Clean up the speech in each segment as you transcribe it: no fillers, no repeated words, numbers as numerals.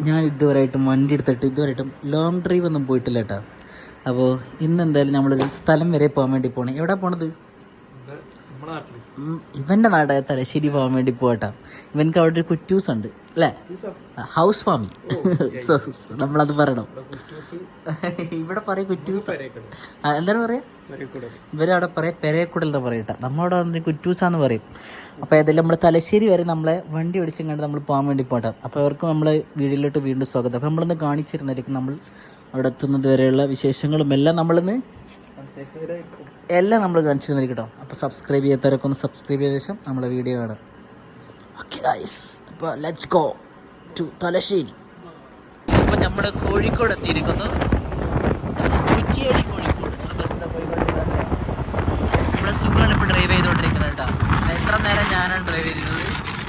ഞാൻ ഇതുവരെയായിട്ടും വണ്ടി എടുത്തിട്ട് ഇതുവരെയായിട്ടും ലോങ് ഡ്രൈവ് ഒന്നും പോയിട്ടില്ല കേട്ടോ. അപ്പോൾ ഇന്ന് എന്തായാലും നമ്മളൊരു സ്ഥലം വരെ പോകാൻ വേണ്ടി പോകണം. എവിടെ പോണത്? ഇവൻ്റെ നാട് തലശ്ശേരി പോകാൻ വേണ്ടി പോകട്ടോ. ഇവനക്ക് അവിടെ ഒരു കുറ്റൂസ് ഉണ്ട് അല്ലേ, ഹൗസ് ഫാമിംഗ്. സോ നമ്മളത് പറയണം. ഇവിടെ പറയാം കുറ്റൂസ്, എന്താണ് പറയാ ഇവരവിടെ പറയാം പെരേക്കുടൽ എന്ന് പറയട്ടെ, നമ്മളവിടെ പറഞ്ഞ കുറ്റൂസാന്ന് പറയും. അപ്പോൾ ഏതായാലും നമ്മൾ തലശ്ശേരി വരെ നമ്മളെ വണ്ടി ഓടിച്ചും കണ്ട് നമ്മൾ പോകാൻ വേണ്ടി പോകട്ടെ. അപ്പോൾ അവർക്ക് നമ്മളെ വീഡിയോയിലോട്ട് വീണ്ടും സ്വാഗതം. അപ്പോൾ നമ്മളൊന്ന് കാണിച്ചിരുന്നായിരിക്കും നമ്മൾ അവിടെ എത്തുന്നത് വരെയുള്ള വിശേഷങ്ങളും എല്ലാം നമ്മൾ കാണിച്ചിരുന്നായിരിക്കും കേട്ടോ. അപ്പോൾ സബ്സ്ക്രൈബ് ചെയ്യാത്തവരൊക്കെ ഒന്ന് സബ്സ്ക്രൈബ് ചെയ്ത ശേഷം നമ്മളെ വീഡിയോ കാണാം. ഓക്കെ ഗൈസ്, അപ്പോൾ ലെറ്റ്സ് ഗോ ടു തലശ്ശേരി. അപ്പോൾ നമ്മൾ കോഴിക്കോട് എത്തിയിരിക്കുന്നു. കുറ്റിയാടി കോഴിക്കോട് ബസ്സിൻ്റെ പോയിക്കൊണ്ടിരിക്കുന്നത്. നമ്മുടെ സുഖമാണ് ഇപ്പോൾ ഡ്രൈവ് ചെയ്തുകൊണ്ടിരിക്കുന്നത് കേട്ടോ. എത്ര നേരം ഞാനാണ് ഡ്രൈവ് ചെയ്തിരുന്നത്,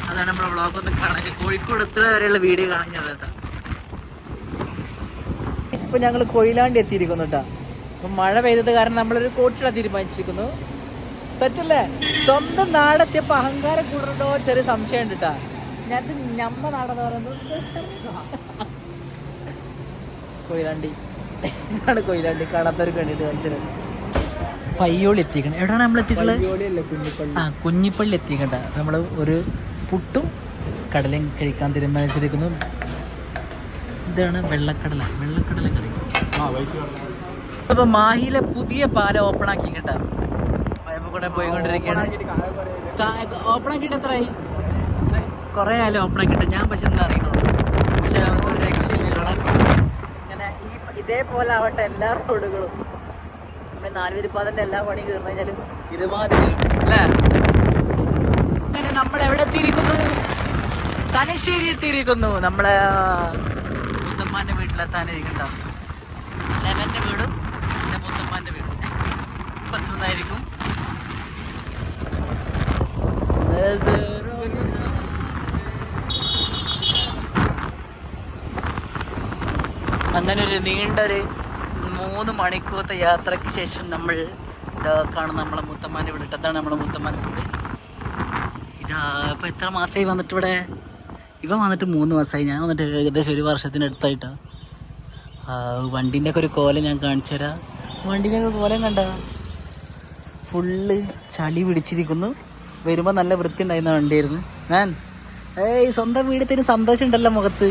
അതാണ് നമ്മുടെ വ്ളോഗൊന്നും കാണാൻ. കോഴിക്കോട് എത്ര വരെയുള്ള വീഡിയോ കാണിക്കുന്നത് കേട്ടോ. ഇപ്പോൾ ഞങ്ങൾ കൊയിലാണ്ടി എത്തിയിരിക്കുന്നു കേട്ടോ. അപ്പം മഴ പെയ്തത് കാരണം നമ്മളൊരു കോട്ടിടാൻ തീരുമാനിച്ചിരിക്കുന്നു. സെറ്റല്ലേ? സ്വന്തം നാടെത്തിയപ്പോൾ അഹങ്കാരം കൂടുന്നുണ്ടോ ചെറിയ സംശയം ഉണ്ട് കേട്ടോ. ഞാനത് ഞമ്മ നാടെന്ന് പറയുന്നത് കൊയിലാണ്ടി ആണ്. കൊയിലാണ്ടി കാണാത്തവർക്ക് വേണ്ടിയിട്ട് കാണിച്ചത്. പയ്യോളി എത്തിക്കണം. എവിടെയാണ് നമ്മൾ എത്തിയിട്ടുള്ളത്? കുഞ്ഞിപ്പള്ളി എത്തിക്കണ്ട. നമ്മൾ ഒരു പുട്ടും കടലയും കഴിക്കാൻ തീരുമാനിച്ചിരിക്കുന്നു. ഇതാണ് വെള്ളക്കടല കറി. അപ്പൊ മാഹിയിലെ പുതിയ പാലം ഓപ്പൺ ആക്കി കേട്ടാ. കൂടെ പോയിക്കൊണ്ടിരിക്കുകയാണ്. ഓപ്പൺ ആക്കിയിട്ട് എത്രയായി? കുറെ ആയാലും ഓപ്പൺ ആക്കിയിട്ട്. ഞാൻ പക്ഷെ എന്താ അറിയണത്, പക്ഷെ ഒരു രക്ഷയില്ല. ഇങ്ങനെ ഇതേപോലെ ആവട്ടെ എല്ലാ റോഡുകളും. നമ്മുടെ നാലുപേരിപ്പാതന്റെ എല്ലാ പണിയും തീർന്നു കഴിഞ്ഞാലും ഇതുമാതിരി അല്ലേ. അങ്ങനെ നമ്മൾ എവിടെ എത്തിയിരിക്കുന്നു? തലശ്ശേരി എത്തിയിരിക്കുന്നു. നമ്മളെ മുത്തമ്മാൻ്റെ വീട്ടിലെത്താനിരിക്കണ്ട. ലെവൻ്റെ വീടും എൻ്റെ മുത്തമ്മാൻ്റെ വീടും ഇപ്പം എത്തുന്നതായിരിക്കും. അങ്ങനെ ഒരു നീണ്ടൊരു 3 മണിക്കൂറത്തെ യാത്രയ്ക്ക് ശേഷം നമ്മൾ ഇതാ കാണുന്ന നമ്മളെ മുത്തമ്മാൻ്റെ വീട്. അതാണ് നമ്മളെ മുത്തമ്മാൻ്റെ വീട്. ഇതാ ഇപ്പം എത്ര മാസമായി വന്നിട്ട് ഇവിടെ? ഇവ വന്നിട്ട് 3 മാസമായി. ഞാൻ വന്നിട്ട് ഏകദേശം 1 വർഷത്തിന് അടുത്തായിട്ടാണ്. വണ്ടീൻ്റെ ഒക്കെ ഒരു കോലം ഞാൻ കാണിച്ചു തരാം. വണ്ടീൻ്റെ ഒക്കെ കോലം കണ്ട ഫുള്ള് ചളി പിടിച്ചിരിക്കുന്നു. വരുമ്പോൾ നല്ല വൃത്തി ഉണ്ടായിരുന്ന വണ്ടിയായിരുന്നു. ഞാൻ സ്വന്തം വീടത്തിന് സന്തോഷം ഉണ്ടല്ലോ മുഖത്ത്.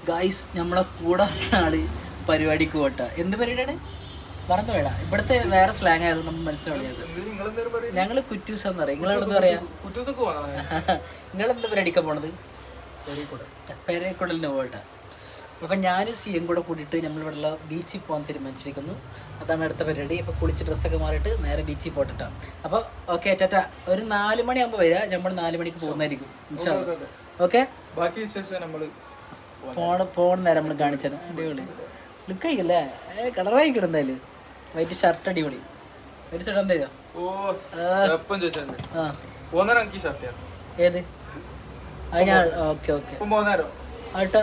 ഗായ്സ്, നമ്മളെ കൂടെ ആള് പരിപാടിക്ക് പോട്ട. എന്ത് പരിപാടിയാണ് പറഞ്ഞു വേടാ. ഇവിടുത്തെ വേറെ സ്ലാങ് ആയിരുന്നു നമ്മൾ മനസ്സിലാവില്ല. ഞങ്ങൾ കുറ്റൂസ് എന്ന് പറയും. നിങ്ങളെന്ത് പറയാ? നിങ്ങളെന്ത് പരിപാടിക്കാൻ പോണത്? പെരേക്കുടലിന് പോകട്ടെ. അപ്പം ഞാനും സിയും കൂടെ കൂടിയിട്ട് നമ്മളിവിടെയുള്ള ബീച്ചിൽ പോകാൻ തീരുമാനിച്ചിരിക്കുന്നു. അതാണ് അടുത്ത പരിപാടി. അപ്പോൾ കുളിച്ച് ഡ്രസ്സൊക്കെ മാറിയിട്ട് നേരെ ബീച്ചിൽ പോയിട്ടാണ്. അപ്പോൾ ഓക്കെ ടാറ്റ. ഒരു 4 മണിയാകുമ്പോൾ വരിക. നമ്മൾ 4 മണിക്ക് പോകുന്നതായിരിക്കും. ഓക്കെ, ബാക്കി വിശേഷം നമ്മൾ ഫോൺ നേരം നമ്മൾ കാണിച്ചത്. അടിപൊളി ലുക്കായില്ലേ? കളറായി കിടന്നാല്. വൈറ്റ് ഷർട്ട് അടിപൊളി. വൈറ്റ് ഷർട്ട് എന്താ ഏത്? ഓക്കെ ഓക്കെ ആട്ടോ.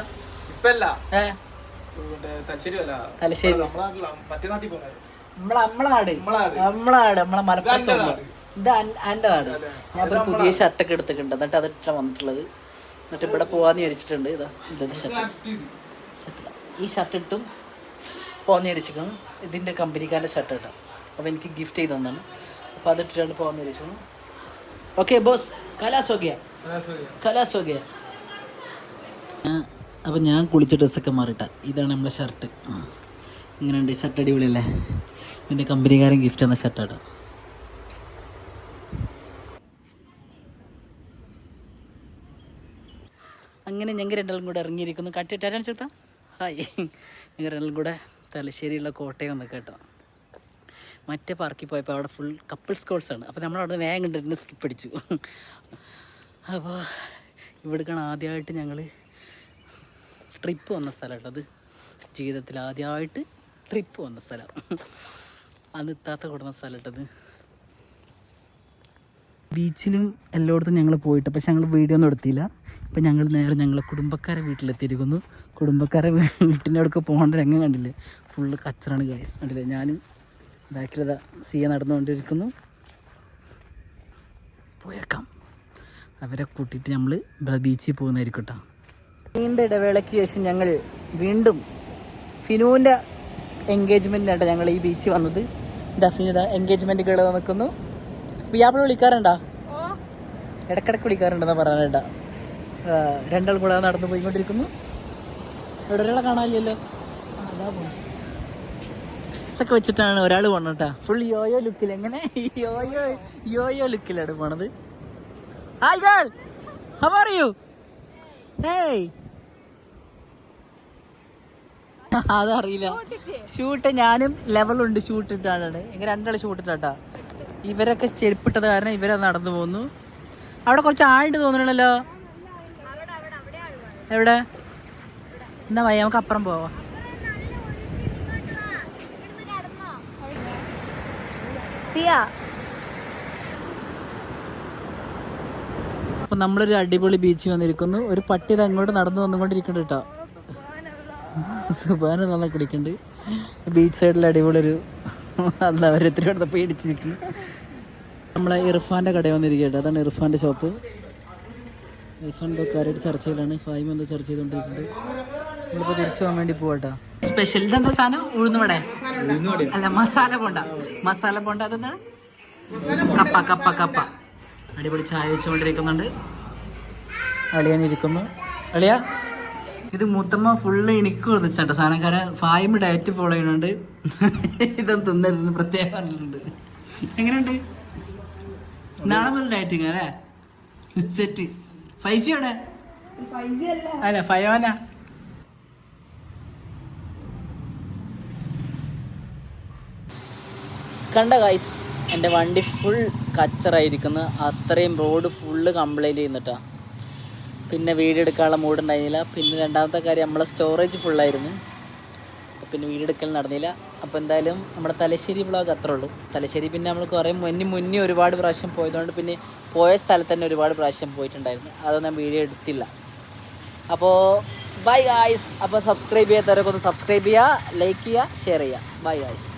തലശ്ശേരി നമ്മളെ മലപ്പുറത്ത്. ഇത് എൻ്റെ നാട്. ഞാൻ ഒരു പുതിയ ഷർട്ടൊക്കെ എടുത്തിട്ടുണ്ട്. എന്നിട്ട് അതിട്ടാ വന്നിട്ടുള്ളത്. എന്നിട്ട് ഇവിടെ പോവാന്ന് വിചാരിച്ചിട്ടുണ്ട്. ഇതാ ഷർട്ട്. ഈ ഷർട്ട് ഇട്ടും പോകാന്ന് വിചാരിച്ചിരിക്കണം. ഇതിൻ്റെ കമ്പനിക്കാരൻ്റെ ഷർട്ട് കേട്ടോ. അപ്പോൾ എനിക്ക് ഗിഫ്റ്റ് ചെയ്ത് തന്നാണ്. അപ്പോൾ അതിട്ടിട്ടാണ് പോകാന്ന് വിചാരിച്ചു. ഓക്കെ ബോസ്, കലാസ് ഹോ ഗയാ. അപ്പോൾ ഞാൻ കുളിച്ച ഡ്രസ്സൊക്കെ മാറിയിട്ടാ. ഇതാണ് നമ്മളെ ഷർട്ട്. ഇങ്ങനെയുണ്ട് ഷർട്ട്. അടിപൊളിയല്ലേ? ഇതിൻ്റെ കമ്പനിക്കാരൻ ഗിഫ്റ്റ് തന്ന ഷർട്ടാട്ടോ. അങ്ങനെ ഞങ്ങൾ രണ്ടാളും കൂടെ ഇറങ്ങിയിരിക്കുന്നു. കട്ടിട്ടാരാണ് ചോദിച്ചാൽ ഹായ്. ഞങ്ങൾ രണ്ടാളും കൂടെ തലശ്ശേരിയുള്ള കോട്ടയം വന്ന് കേട്ടോ. മറ്റേ പാർക്കിൽ പോയപ്പോൾ അവിടെ ഫുൾ കപ്പിൾസ് കോഴ്സാണ്. അപ്പോൾ നമ്മളവിടെ വേഗം കണ്ടിട്ട് സ്കിപ്പ് അടിച്ചു. അപ്പോൾ ഇവിടേക്കാണ് ആദ്യമായിട്ട് ഞങ്ങൾ ട്രിപ്പ് വന്ന സ്ഥലം കേട്ടോ. അത് ജീവിതത്തിൽ ആദ്യമായിട്ട് ട്രിപ്പ് വന്ന സ്ഥലം. അന്ന് എത്താത്ത കൊടുന്ന സ്ഥലം കേട്ടത്. ബീച്ചിലും എല്ലായിടത്തും ഞങ്ങൾ പോയിട്ട്, പക്ഷെ ഞങ്ങൾ വീഡിയോ ഒന്നും എടുത്തില്ല. ഇപ്പം ഞങ്ങൾ നേരെ ഞങ്ങളെ കുടുംബക്കാരെ വീട്ടിലെത്തിയിരിക്കുന്നു. കുടുംബക്കാരെ വീട്ടിൻ്റെ അടുക്ക് പോകേണ്ട രംഗം കണ്ടില്ലേ? ഫുള്ള് കച്ചറാണ് ഗൈസ്. കണ്ടില്ലേ? ഞാനും ബാക്കിലതാ സിയ നടന്നുകൊണ്ടിരിക്കുന്നു. പോയേക്കാം. അവരെ കൂട്ടിയിട്ട് നമ്മൾ ബീച്ചിൽ പോകുന്നതായിരിക്കും കേട്ടോ. നീണ്ട ഇടവേളയ്ക്ക് ശേഷം ഞങ്ങൾ വീണ്ടും ഫിനുവിൻ്റെ എൻഗേജ്മെൻറ്റിനായിട്ട് ഞങ്ങൾ ഈ ബീച്ചിൽ വന്നത്. ഫിനുത എൻഗേജ്മെൻറ്റ് കേട് നിൽക്കുന്നു. പിയാപ്പിള വിളിക്കാറുണ്ടോ? ഇടക്കിടക്ക് വിളിക്കാറുണ്ടെന്നാണ് പറയാനേട്ടാ. രണ്ടാൾ കൂടെ നടന്നു പോയിക്കൊണ്ടിരിക്കുന്നു. ഇവിടെ ഒരാളെ കാണാനില്ലല്ലോ. അതാ പോകും ഒക്കെ വെച്ചിട്ടാണ് ഒരാൾ പോകണം കേട്ടോ. ഫുൾ യോയോ ലുക്കിൽ. എങ്ങനെ യോയോ ലുക്കിലാണ് പോണത്. Hi girl, how are you? Hey, അതറിയില്ല. ഷൂട്ട് ഞാനും ലെവലുണ്ട്. ഷൂട്ട് ഇട്ടാണ് ഇങ്ങനെ രണ്ടാൾ ഷൂട്ട് ഇട്ടാ. ഇവരൊക്കെ ചെരുപ്പിട്ടത് കാരണം ഇവരത് നടന്നു പോകുന്നു. അവിടെ കുറച്ച് ആളുണ്ട് തോന്നണല്ലോ. എവിടെ? എന്നാ വയ്യ, നമുക്ക് അപ്പുറം പോവാം. അപ്പൊ നമ്മളൊരു അടിപൊളി ബീച്ച് വന്നിരിക്കുന്നു. ഒരു പട്ടി ഇത് അങ്ങോട്ട് നടന്നു വന്നുകൊണ്ടിരിക്കുന്നുണ്ട് കേട്ടോ. സുബാന നല്ല കുടിക്കുന്നുണ്ട്. ബീച്ച് സൈഡിൽ അടിപൊളി ഒരു അവരെത്തിരി ഇവിടെ പേടിച്ചിരിക്കും. നമ്മളെ ഇർഫാൻ്റെ കടയിൽ വന്നിരിക്കുക കേട്ടോ. അതാണ് ഇർഫാൻ്റെ ഷോപ്പ്. ഇർഫാൻ എന്തോ കാര്യമായിട്ട് ചർച്ചയിലാണ്. ഫായിം എന്തോ ചർച്ച ചെയ്തുകൊണ്ടിരിക്കുന്നുണ്ട്. നമ്മളിപ്പോൾ തിരിച്ചു പോകാൻ വേണ്ടി പോകട്ടോ. സ്പെഷ്യൽ ഇതെന്താ സാധനം? ഉഴുന്നുവട അല്ല, മസാല ബോണ്ട. മസാല ബോണ്ട അതെന്താണ്? കപ്പ കപ്പ കപ്പ. അടിപൊളി ചായ വെച്ചുകൊണ്ടിരിക്കുന്നുണ്ട്. അളിയാനിരിക്കുന്നു. അളിയ, ഇത് മൂത്തമ്മ ഫുള്ള് എനിക്ക് കൊടുത്തിട്ടുണ്ട് സാധനം. കാരണം ഫായിം ഡയറ്റ് ഫോളോ ചെയ്യുന്നുണ്ട്. ഇതൊന്നും തിന്നരുതെന്ന് പ്രത്യേകം പറഞ്ഞിട്ടുണ്ട്. എങ്ങനെയുണ്ട്? നാളെ മുതൽ ഡയറ്റിങ് അല്ലേ? സെറ്റ്. പൈസ എവിടെ? അല്ല, ഫയോന. കണ്ട ഗൈസ്, എൻ്റെ വണ്ടി ഫുൾ കച്ചറായിരിക്കുന്നു. അത്രയും റോഡ് ഫുള്ള് കംപ്ലൈൻറ്റ് ചെയ്യുന്നിട്ടാ. പിന്നെ വീഡിയോ എടുക്കാനുള്ള മൂഡ് ഉണ്ടായിരുന്നില്ല. പിന്നെ രണ്ടാമത്തെ കാര്യം, നമ്മളെ സ്റ്റോറേജ് ഫുള്ളായിരുന്നു. പിന്നെ വീഡിയോ എടുക്കൽ നടന്നില്ല. അപ്പോൾ എന്തായാലും നമ്മുടെ തലശ്ശേരി വ്ളോഗ് അത്രേ ഉള്ളൂ. തലശ്ശേരി പിന്നെ നമ്മൾ കുറേ മുന്നേ ഒരുപാട് പ്രാവശ്യം പോയതുകൊണ്ട് പിന്നെ പോയ സ്ഥലത്ത് തന്നെ ഒരുപാട് പ്രാവശ്യം പോയിട്ടുണ്ടായിരുന്നു. അതൊന്നും ഞാൻ വീഡിയോ എടുത്തില്ല. അപ്പോൾ ബൈ ഗായ്സ്. അപ്പോൾ സബ്സ്ക്രൈബ് ചെയ്യാത്തവരൊക്കെ ഒന്ന് സബ്സ്ക്രൈബ് ചെയ്യുക, ലൈക്ക് ചെയ്യുക, ഷെയർ ചെയ്യുക. Bye guys.